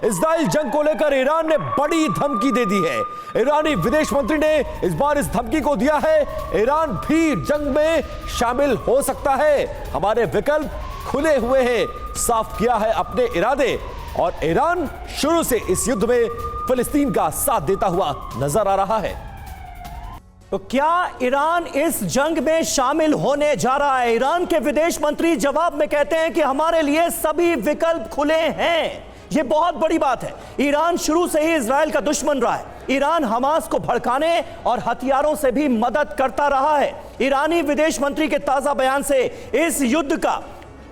Israel जंग को लेकर ईरान ने बड़ी धमकी दे दी है। ईरानी विदेश मंत्री ने इस बार इस धमकी को दिया है, ईरान भी जंग में शामिल हो सकता है, हमारे विकल्प खुले हुए हैं। साफ किया है अपने इरादे और ईरान शुरू से इस युद्ध में फिलिस्तीन का साथ देता हुआ नजर आ रहा है। तो क्या ईरान इस जंग में शामिल होने जा रहा है? ईरान के विदेश मंत्री जवाब में कहते हैं कि हमारे लिए सभी विकल्प खुले हैं। यह बहुत बड़ी बात है। ईरान शुरू से ही इजराइल का दुश्मन रहा है। ईरान हमास को भड़काने और हथियारों से भी मदद करता रहा है। ईरानी विदेश मंत्री के ताजा बयान से इस युद्ध का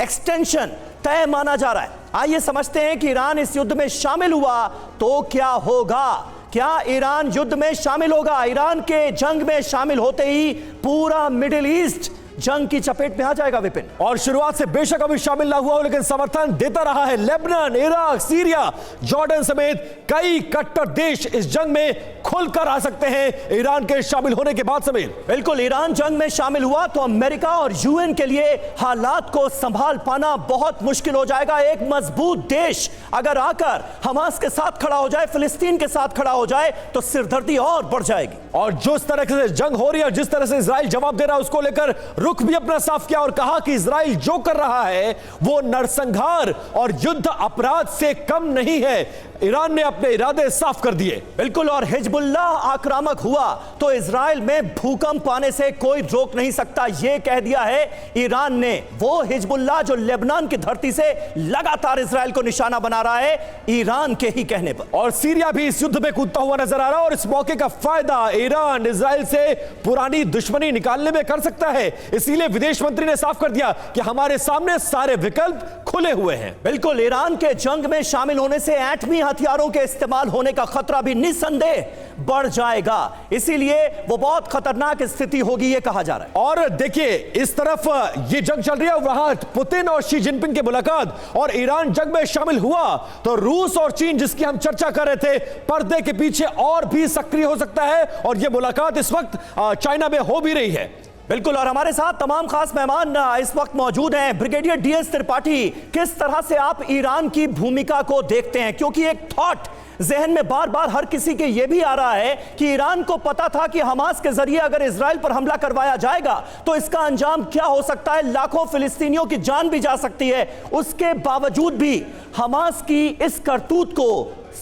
एक्सटेंशन तय माना जा रहा है। आइए समझते हैं कि ईरान इस युद्ध में शामिल हुआ तो क्या होगा। क्या ईरान युद्ध में शामिल होगा? ईरान के जंग में शामिल होते ही पूरा मिडिल ईस्ट जंग की चपेट में आ जाएगा विपिन। और शुरुआत से बेशक अभी शामिल ना हुआ हो, लेकिन समर्थन देता रहा है लेबनान, इराक, सीरिया, जॉर्डन समेत कई कट्टर देश इस जंग में खुलकर आ सकते हैं ईरान के शामिल होने के बाद समेत। बिल्कुल, ईरान जंग में शामिल हुआ तो अमेरिका और यूएन के लिए हालात को संभाल पाना बहुत मुश्किल हो जाएगा। एक मजबूत देश अगर आकर हमास के साथ खड़ा हो जाए, फिलिस्तीन के साथ खड़ा हो जाए तो सिरदर्दी और बढ़ जाएगी। और जिस तरह से जंग हो रही है, जिस तरह से इजराइल जवाब दे रहा है, उसको लेकर रुख भी अपना साफ किया और कहा कि इजराइल जो कर रहा है वो नरसंहार और युद्ध अपराध से कम नहीं है। ईरान ने अपने इरादे साफ कर दिए। बिल्कुल, और हिजबुल्लाह आक्रामक हुआ तो इजराइल में भूकंप आने से कोई रोक नहीं सकता, यह कह दिया है ईरान ने। वो हिजबुल्लाह जो लेबनान की धरती से लगातार इजराइल को निशाना बना रहा है, ईरान के ही कहने पर। और सीरिया भी इस युद्ध में कूदता हुआ नजर आ रहा है और इस मौके का फायदा ईरान इजराइल से पुरानी दुश्मनी निकालने में कर सकता है। इसीलिए विदेश मंत्री ने साफ कर दिया कि हमारे सामने सारे विकल्प खुले हुए हैं। बिल्कुल, ईरान के जंग में शामिल होने से एटमी हथियारों के इस्तेमाल होने का खतरा भी निस्संदेह बढ़ जाएगा। इसीलिए वो बहुत खतरनाक स्थिति होगी, ये कहा जा रहा है। और देखिए, इस तरफ ये जंग चल रही है, वहां पुतिन और शी जिनपिंग की मुलाकात, और ईरान जंग में शामिल हुआ तो रूस और चीन, जिसकी हम चर्चा कर रहे थे, पर्दे के पीछे और भी सक्रिय हो सकता है। और ये मुलाकात इस वक्त चाइना में हो भी रही है। बिल्कुल, और हमारे साथ तमाम खास मेहमान इस वक्त मौजूद हैं। ब्रिगेडियर डीएस त्रिपाठी, किस तरह से आप ईरान की भूमिका को देखते हैं? क्योंकि एक थॉट जहन में बार बार हर किसी के यह भी आ रहा है कि ईरान को पता था कि हमास के जरिए अगर इजराइल पर हमला करवाया जाएगा तो इसका अंजाम क्या हो सकता है, लाखों फिलिस्तीनियों की जान भी जा सकती है। उसके बावजूद भी हमास की इस करतूत को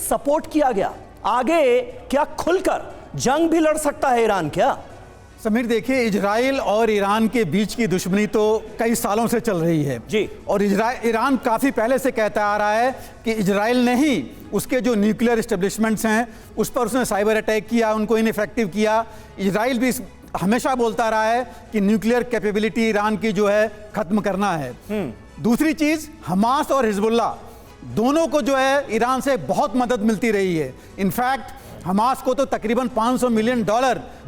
सपोर्ट किया गया। आगे क्या खुलकर जंग भी लड़ सकता है ईरान क्या? समीर, देखिए, इजराइल और ईरान के बीच की दुश्मनी तो कई सालों से चल रही है जी। और ईरान काफ़ी पहले से कहता आ रहा है कि इजराइल ने ही उसके जो न्यूक्लियर एस्टेब्लिशमेंट्स हैं उस पर उसने साइबर अटैक किया, उनको इनइफेक्टिव किया। इजराइल भी हमेशा बोलता रहा है कि न्यूक्लियर कैपेबिलिटी ईरान की जो है ख़त्म करना है। दूसरी चीज़, हमास और हिजबुल्लाह दोनों को जो है ईरान से बहुत मदद मिलती रही है। इनफैक्ट हमास को तो तकरीबन $500 मिलियन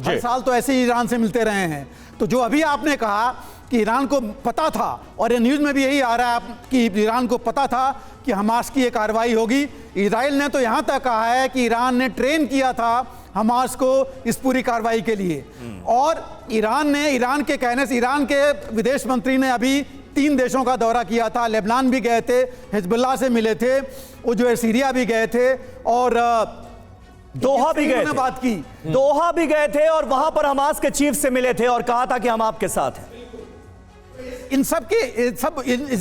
हर साल तो ऐसे ही ईरान से मिलते रहे हैं। तो जो अभी आपने कहा कि ईरान को पता था, और ये न्यूज़ में भी यही आ रहा है कि ईरान को पता था कि हमास की ये कार्रवाई होगी। इजराइल ने तो यहाँ तक कहा है कि ईरान ने ट्रेन किया था हमास को इस पूरी कार्रवाई के लिए। और ईरान के कहने से ईरान के विदेश मंत्री ने अभी 3 देशों का दौरा किया था। लेबनान भी गए थे, हिजबुल्लाह से मिले थे, वो जो है सीरिया भी गए थे, और दोहा भी गए थे। बात की, दोहा भी गए थे और वहां पर हमास के चीफ से मिले थे और कहा था कि हम आपके साथ हैं। इन सब के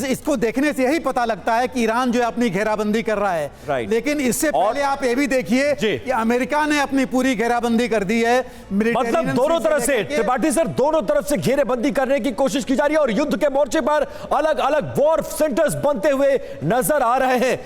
इसको देखने से यही पता लगता है कि ईरान जो है अपनी घेराबंदी कर रहा है। लेकिन इससे पहले आप ये भी देखिए कि अमेरिका ने अपनी पूरी घेराबंदी कर दी है। मतलब दोनों तरफ से, त्रिपाठी सर, दोनों तरफ से घेरेबंदी करने की कोशिश की जा रही है और युद्ध के मोर्चे पर अलग अलग वॉर सेंटर्स बनते हुए नजर आ रहे हैं।